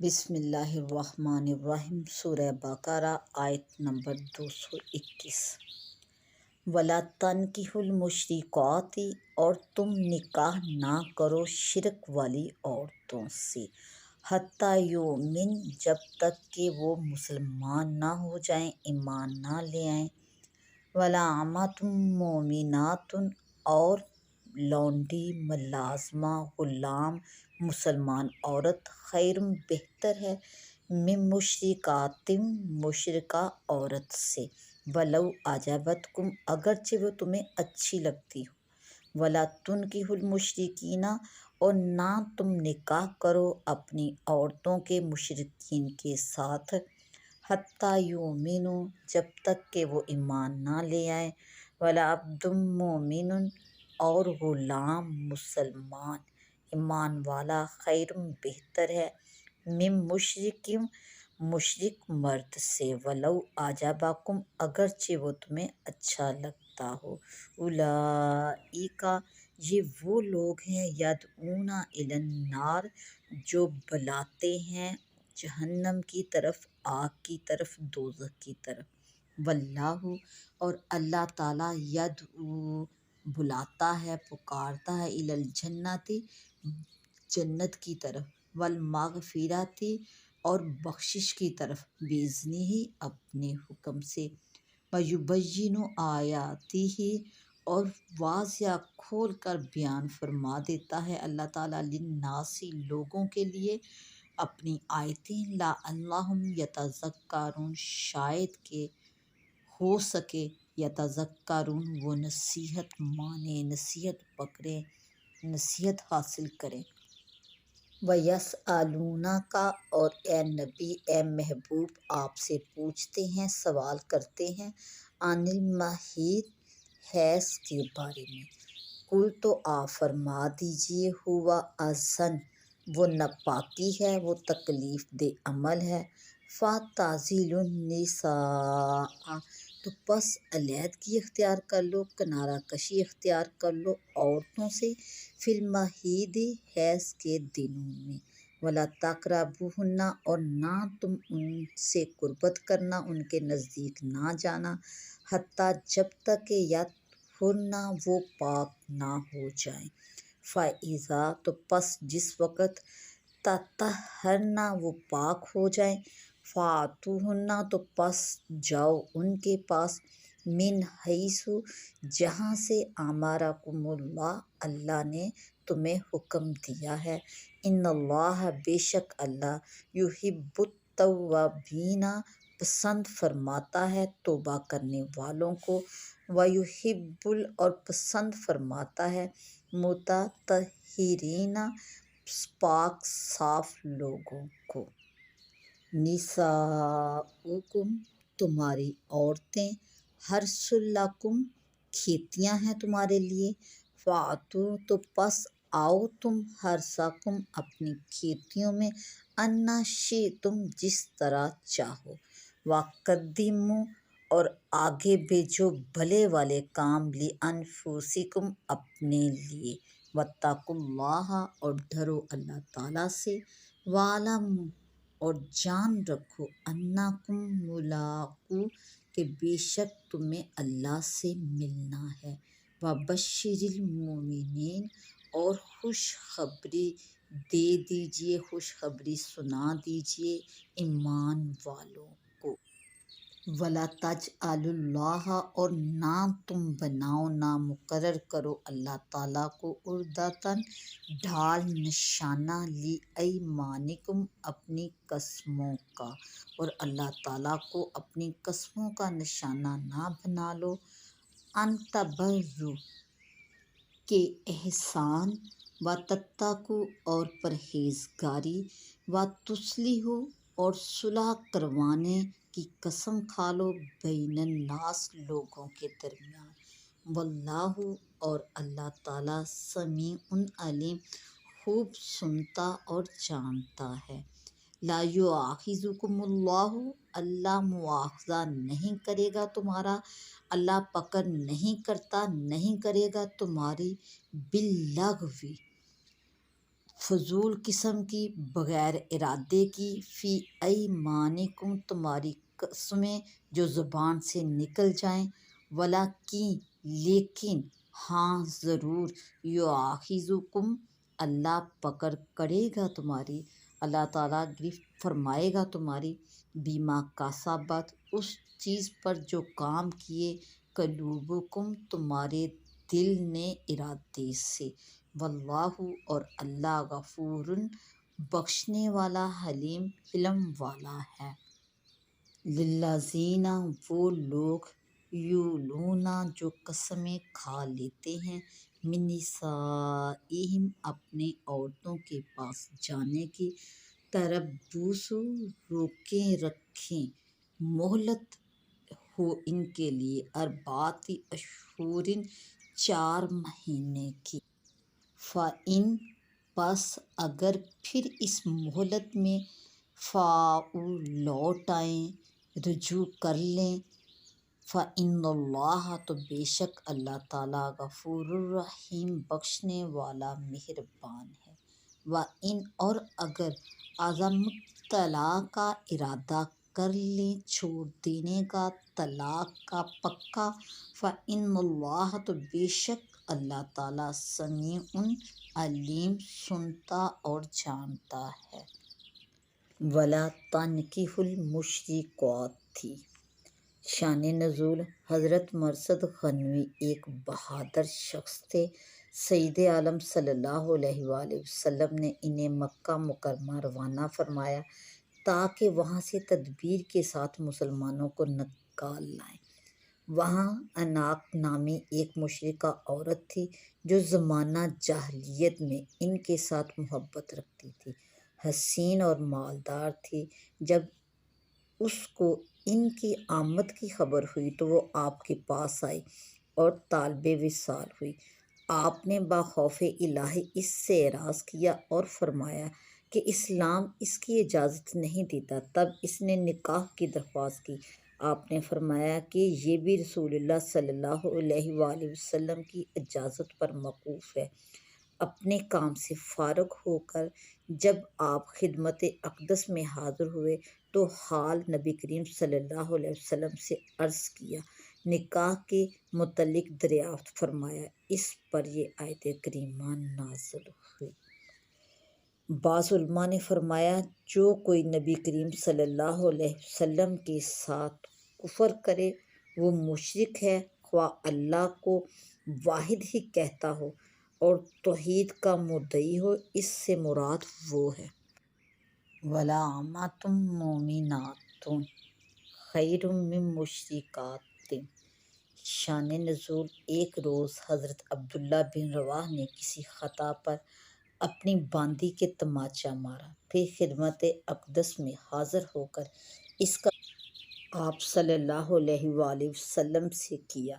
بسم اللہ الرحمن الرحیم۔ سورہ بقرہ آیت نمبر 221۔ وَلَا تَنْکِحُوا الْمُشْرِکَاتِ، اور تم نکاح نہ کرو شرک والی عورتوں سے، حتیٰ یؤمن، جب تک کہ وہ مسلمان نہ ہو جائیں، ایمان نہ لے آئیں۔ وَلَا أَمَةٌ مُؤْمِنَةٌ، اور لونڈی، ملازمہ، غلام مسلمان عورت خیر بہتر ہے، من مشرکات، مشرکہ عورت سے، وَلَوْ أَعْجَبَتْکُمْ، اگرچہ وہ تمہیں اچھی لگتی ہو۔ وَلَا تُنْکِحُوا الْمُشْرِکِینَ، اور نہ تم نکاح کرو اپنی عورتوں کے مشرکین کے ساتھ، حتیٰ یؤمنوا، جب تک کہ وہ ایمان نہ لے آئیں۔ وَلَعَبْدٌ مُؤْمِنٌ، اور غلام مسلمان ایمان والا خیر بہتر ہے، من مشرک، مشرک مرد سے، وَلَوْ أَعْجَبَکُمْ، اگرچہ وہ تمہیں اچھا لگتا ہو۔ اولئک، یہ وہ لوگ ہیں، یدعون الی النار، جو بلاتے ہیں جہنم کی طرف، آگ کی طرف، دوزخ کی طرف۔ واللہ، اور اللہ تعالیٰ، یدعو، بلاتا ہے، پکارتا ہے، الی الجنۃ، جنت کی طرف، والمغفرۃ، اور بخشش کی طرف، بإذنہ، اپنے حکم سے، ویبین آیاتہ، اور واضح کھول کر بیان فرما دیتا ہے اللہ تعالیٰ، للناس، لوگوں کے لیے، اپنی آیتیں، لعلہم یتذکرون، شاید کہ ہو سکے، یتذکرون، وہ نصیحت مانیں، نصیحت پکڑیں، نصیحت حاصل کریں۔ وَيَسْأَلُونَکَ، اور اے نبی، اے محبوب، آپ سے پوچھتے ہیں، سوال کرتے ہیں، عن المحیض، حیض کے بارے میں۔ قل، تو آپ فرما دیجئے، ہوا اذن، وہ ناپاکی ہے، وہ تکلیف دہ عمل ہے، فاعتزلوا النساء، تو پس علیحدگی اختیار کر لو، کنارہ کشی اختیار کر لو عورتوں سے، فی المحیض، حیض کے دنوں میں، ولا تقربوہن، اور نہ تم ان سے قربت کرنا، ان کے نزدیک نہ جانا، حتیٰ، جب تک کہ یطہرن، وہ پاک نہ ہو جائیں، فَإِذَا، تو پس جس وقت، تطہرن، وہ پاک ہو جائیں، فَأْتُوہن، تو پس جاؤ ان کے پاس، من حیث، جہاں سے، امرکم اللہ، اللہ نے تمہیں حکم دیا ہے، ان اللہ، بے شک اللہ، یحب التوابین، پسند فرماتا ہے توبہ کرنے والوں کو، ویحب، اور پسند فرماتا ہے، متطہرین، پاک صاف لوگوں کو۔ نساؤکم، تمہاری عورتیں، حرث لکم، کھیتیاں ہیں تمہارے لیے، فأتوا، تو پس آؤ تم، حرثکم، اپنی کھیتیوں میں، انا شئتم، جس طرح چاہو، وقدموا، اور آگے بھیجو بھلے والے کام، لانفسکم، اپنے لیے، واتقوا اللہ، اور ڈرو اللہ تعالیٰ سے، واعلموا، اور جان رکھو، انکم ملاقو، کہ بے شک تمہیں اللہ سے ملنا ہے، وبشر المؤمنین، اور خوشخبری دے دیجئے، خوشخبری سنا دیجئے ایمان والوں کو۔ وَلَا تَجْعَلُوا اللَّهَ، اور نہ تم بناؤ، نہ مقرر کرو اللہ تعالیٰ کو، عُرْضَةً، ڈھال، نشانہ، لِأَیْمَانِکُمْ، اپنی قسموں کا، اور اللہ تعالیٰ کو اپنی قسموں کا نشانہ نہ بنا لو، ان تبروا، کہ احسان، وتتقوا، اور پرہیزگاری، وتصلحوا، اور صلح کروانے کی قسم کھا لو، بین الناس، لوگوں کے درمیان، واللہ، اور اللہ تعالیٰ، سمیع علیم، خوب سنتا اور جانتا ہے۔ لا یؤاخذکم اللہ، اللہ مواخذہ نہیں کرے گا تمہارا، اللہ پکڑ نہیں کرتا، نہیں کرے گا تمہاری، باللغو، فضول قسم کی، بغیر ارادے کی، فی ایمانکم تمہاری قسمیں جو زبان سے نکل جائیں، ولیکن لیکن، ہاں ضرور، یؤاخذکم اللہ پکڑ کرے گا تمہاری، اللہ تعالیٰ گرفت فرمائے گا تمہاری، بیما کسبت اس چیز پر جو کام کیے، قلوبکم تمہارے دل نے ارادے سے، واللہ اور اللہ غفور بخشنے والا، حلیم حلم والا ہے۔ للذین وہ لوگ، یولون جو قسمیں کھا لیتے ہیں، من نسائہم اپنے عورتوں کے پاس جانے کی، تربص روکے رکھیں، مہلت ہو ان کے لیے، اربعۃ اشہر 4 مہینے کی، فإن پس اگر پھر اس مہلت میں فاؤ لوٹ آئیں، رجوع کر لیں، فإن اللہ تو بے شک اللہ تعالیٰ غفور الرحیم بخشنے والا مہربان ہے، وإن اور اگر عزم طلاق کا ارادہ کر لیں چھوڑ دینے کا، طلاق کا پکا، فإن اللہ تو بے شک اللہ تعالیٰ سمیع علیم سنتا اور جانتا ہے۔ ولا تنکحوا المشرکات تھی۔ شان نزول حضرت مرثد غنوی ایک بہادر شخص تھے۔ سید عالم صلی اللہ علیہ وآلہ وسلم نے انہیں مکہ مکرمہ روانہ فرمایا تاکہ وہاں سے تدبیر کے ساتھ مسلمانوں کو نکال لائیں۔ وہاں عناق نامی ایک مشرکہ عورت تھی جو زمانہ جاہلیت میں ان کے ساتھ محبت رکھتی تھی، حسین اور مالدار تھی۔ جب اس کو ان کی آمد کی خبر ہوئی تو وہ آپ کے پاس آئی اور طالب وصال ہوئی۔ آپ نے بخوف الہی اس سے اعراض کیا اور فرمایا کہ اسلام اس کی اجازت نہیں دیتا۔ تب اس نے نکاح کی درخواست کی۔ آپ نے فرمایا کہ یہ بھی رسول اللہ صلی اللہ علیہ وآلہ وسلم کی اجازت پر موقوف ہے۔ اپنے کام سے فارغ ہو کر جب آپ خدمت اقدس میں حاضر ہوئے تو حال نبی کریم صلی اللہ علیہ وسلم سے عرض کیا، نکاح کے متعلق دریافت فرمایا۔ اس پر یہ آیت کریمہ نازل ہوئی۔ بعض علماء نے فرمایا جو کوئی نبی کریم صلی اللہ علیہ وسلم کے ساتھ کفر کرے وہ مشرک ہے، خواہ اللہ کو واحد ہی کہتا ہو اور توحید کا مدعی ہو۔ اس سے مراد وہ ہے وَلَأَمَةٌ مُؤْمِنَةٌ خَيْرٌ مِّن مُشْرِكَةٍ۔ شان نزول ایک روز حضرت عبداللہ بن رواحہ نے کسی خطا پر اپنی باندی کے تماچا مارا، پھر خدمت اقدس میں حاضر ہو کر اس کا آپ صلی اللہ علیہ وآلہ وسلم سے کیا۔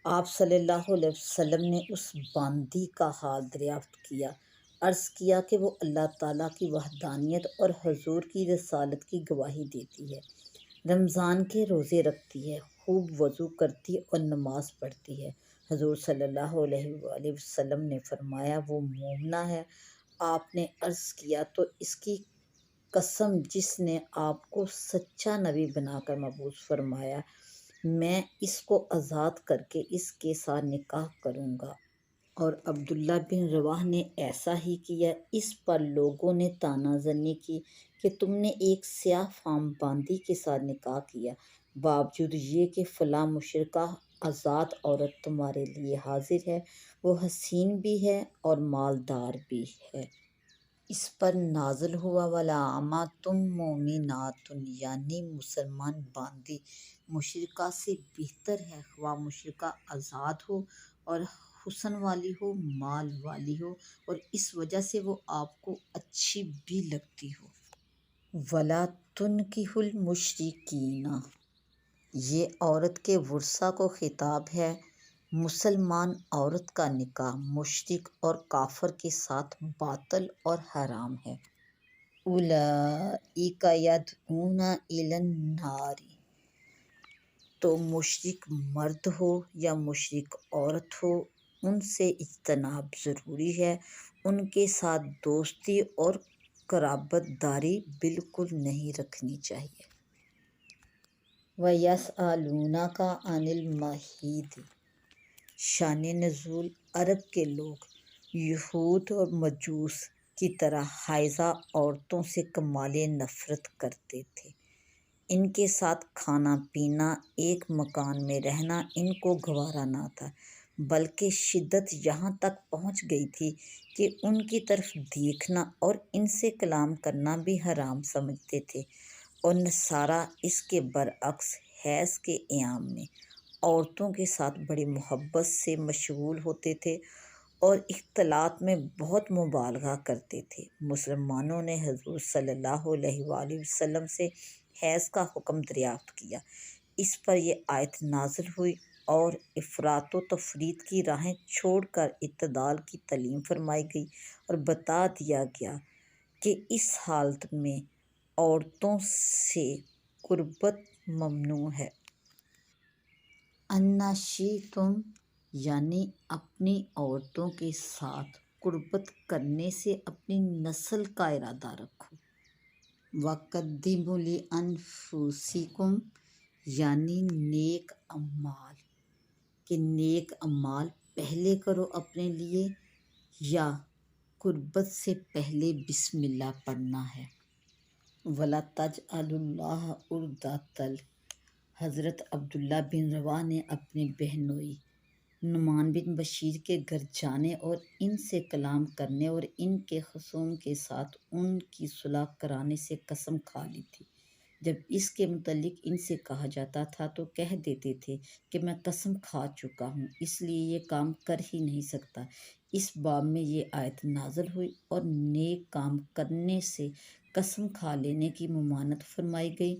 آپ صلی اللہ علیہ وسلم نے اس باندی کا حال دریافت کیا، عرض کیا کہ وہ اللہ تعالیٰ کی وحدانیت اور حضور کی رسالت کی گواہی دیتی ہے، رمضان کے روزے رکھتی ہے، خوب وضو کرتی اور نماز پڑھتی ہے۔ حضور صلی اللہ علیہ وآلہ وسلم نے فرمایا وہ مومنہ ہے۔ آپ نے عرض کیا تو اس کی قسم جس نے آپ کو سچا نبی بنا کر مبعوث فرمایا، میں اس کو آزاد کر کے اس کے ساتھ نکاح کروں گا۔ اور عبداللہ بن رواحہ نے ایسا ہی کیا۔ اس پر لوگوں نے طعنہ زنی کی کہ تم نے ایک سیاہ فام باندی کے ساتھ نکاح کیا، باوجود یہ کہ فلاں مشرکہ آزاد عورت تمہارے لیے حاضر ہے، وہ حسین بھی ہے اور مالدار بھی ہے۔ اس پر نازل ہوا وَلَأَمَةٌ مُؤْمِنَةٌ، یعنی مسلمان باندی مشرکہ سے بہتر ہے، خواہ مشرکہ آزاد ہو اور حسن والی ہو، مال والی ہو، اور اس وجہ سے وہ آپ کو اچھی بھی لگتی ہو۔ وَلَا تُنْكِحُوا الْمُشْرِكِينَ، یہ عورت کے ورثاء کو خطاب ہے۔ مسلمان عورت کا نکاح مشرک اور کافر کے ساتھ باطل اور حرام ہے۔ اولئک یدعون الی النار، تو مشرک مرد ہو یا مشرک عورت ہو، ان سے اجتناب ضروری ہے، ان کے ساتھ دوستی اور قرابت داری بالکل نہیں رکھنی چاہیے۔ وَيَسْأَلُونَكَ عَنِ الْمَحِيضِ، شان نزول عرب کے لوگ یہود اور مجوس کی طرح حائضہ عورتوں سے کمال نفرت کرتے تھے۔ ان کے ساتھ کھانا پینا، ایک مکان میں رہنا ان کو گوارا نہ تھا، بلکہ شدت یہاں تک پہنچ گئی تھی کہ ان کی طرف دیکھنا اور ان سے کلام کرنا بھی حرام سمجھتے تھے، اور نصارہ اس کے برعکس حیض کے ایام میں عورتوں کے ساتھ بڑی محبت سے مشغول ہوتے تھے اور اختلاط میں بہت مبالغہ کرتے تھے۔ مسلمانوں نے حضور صلی اللہ علیہ وآلہ وسلم سے حیض کا حکم دریافت کیا۔ اس پر یہ آیت نازل ہوئی اور افراط و تفریط کی راہیں چھوڑ کر اعتدال کی تعلیم فرمائی گئی، اور بتا دیا گیا کہ اس حالت میں عورتوں سے قربت ممنوع ہے۔ اَنَّ شِئْتُمْ، یعنی اپنی عورتوں کے ساتھ قربت کرنے سے اپنی نسل کا ارادہ رکھو۔ وَقَدِّمُوا لِأَنفُسِکُم، یعنی نیک اعمال، کہ نیک اعمال پہلے کرو اپنے لیے، یا قربت سے پہلے بسم اللہ پڑھنا ہے۔ وَلَا تَجْعَلُوا اللَّهَ عُرْضَةً، حضرت عبداللہ بن رواحہ نے اپنے بہنوئی نعمان بن بشیر کے گھر جانے اور ان سے کلام کرنے اور ان کے خصوم کے ساتھ ان کی صلح کرانے سے قسم کھا لی تھی۔ جب اس کے متعلق ان سے کہا جاتا تھا تو کہہ دیتے تھے کہ میں قسم کھا چکا ہوں، اس لیے یہ کام کر ہی نہیں سکتا۔ اس باب میں یہ آیت نازل ہوئی اور نیک کام کرنے سے قسم کھا لینے کی ممانعت فرمائی گئی۔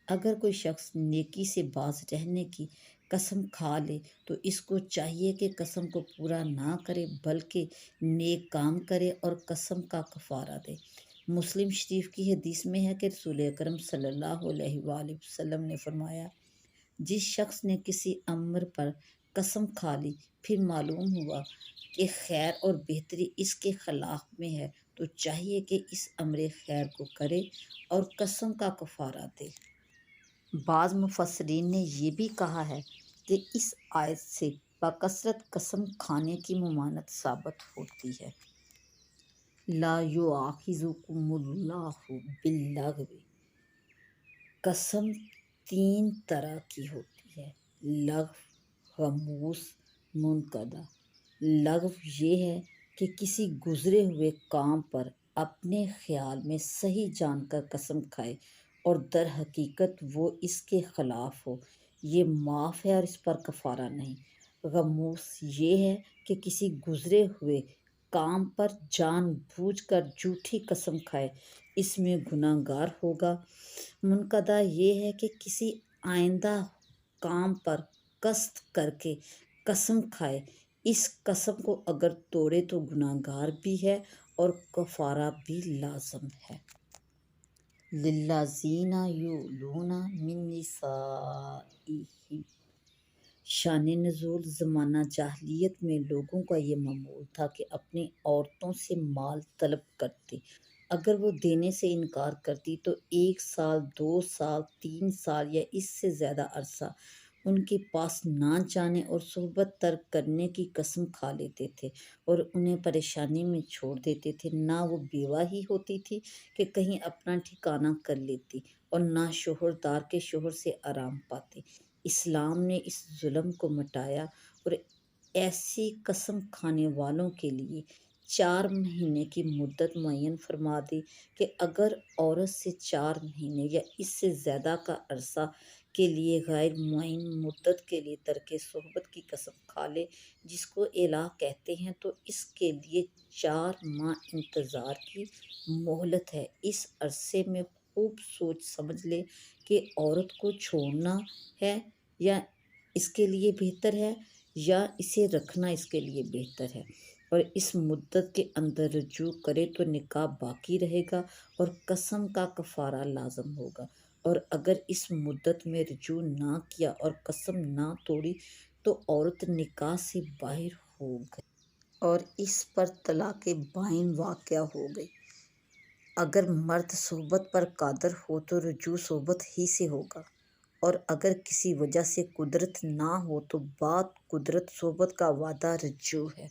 اگر کوئی شخص نیکی سے باز رہنے کی قسم کھا لے تو اس کو چاہیے کہ قسم کو پورا نہ کرے بلکہ نیک کام کرے اور قسم کا کفارہ دے۔ مسلم شریف کی حدیث میں ہے کہ رسول اکرم صلی اللہ علیہ وآلہ وسلم نے فرمایا، جس شخص نے کسی امر پر قسم کھا لی، پھر معلوم ہوا کہ خیر اور بہتری اس کے خلاف میں ہے، تو چاہیے کہ اس امر خیر کو کرے اور قسم کا کفارہ دے۔ بعض مفسرین نے یہ بھی کہا ہے کہ اس آیت سے بکثرت قسم کھانے کی ممانعت ثابت ہوتی ہے۔ لا یؤاخذکم اللہ باللغو، قسم تین طرح کی ہوتی ہے: لغو، غموس، منعقدہ۔ لغو یہ ہے کہ کسی گزرے ہوئے کام پر اپنے خیال میں صحیح جان کر قسم کھائے اور در حقیقت وہ اس کے خلاف ہو، یہ معاف ہے اور اس پر کفارہ نہیں۔ غموس یہ ہے کہ کسی گزرے ہوئے کام پر جان بوجھ کر جھوٹی قسم کھائے، اس میں گناہ گار ہوگا۔ منعقدہ یہ ہے کہ کسی آئندہ کام پر قصد کر کے قسم کھائے، اس قسم کو اگر توڑے تو گناہ گار بھی ہے اور کفارہ بھی لازم ہے۔ للذین یؤلون من نسائہم، شان نزول زمانہ جاہلیت میں لوگوں کا یہ معمول تھا کہ اپنی عورتوں سے مال طلب کرتے، اگر وہ دینے سے انکار کرتی تو 1 سال، 2 سال، 3 سال یا اس سے زیادہ عرصہ ان کے پاس نہ جانے اور صحبت ترک کرنے کی قسم کھا لیتے تھے اور انہیں پریشانی میں چھوڑ دیتے تھے۔ نہ وہ بیوہ ہی ہوتی تھی کہ کہیں اپنا ٹھکانہ کر لیتی، اور نہ شوہر دار کے شوہر سے آرام پاتے۔ اسلام نے اس ظلم کو مٹایا اور ایسی قسم کھانے والوں کے لیے 4 مہینے کی مدت معین فرما دی کہ اگر عورت سے 4 مہینے یا اس سے زیادہ کا عرصہ کے لیے غیر معین مدت کے لیے ترک صحبت کی قسم کھا لے، جس کو الہ کہتے ہیں، تو اس کے لیے 4 ماہ انتظار کی مہلت ہے۔ اس عرصے میں خوب سوچ سمجھ لے کہ عورت کو چھوڑنا ہے یا اس کے لیے بہتر ہے، یا اسے رکھنا اس کے لیے بہتر ہے، اور اس مدت کے اندر رجوع کرے تو نکاح باقی رہے گا اور قسم کا کفارہ لازم ہوگا، اور اگر اس مدت میں رجوع نہ کیا اور قسم نہ توڑی تو عورت نکاح سے باہر ہو گئی اور اس پر طلاق بائن واقع ہو گئی۔ اگر مرد صحبت پر قادر ہو تو رجوع صحبت ہی سے ہوگا، اور اگر کسی وجہ سے قدرت نہ ہو تو بعد قدرت صحبت کا وعدہ رجوع ہے۔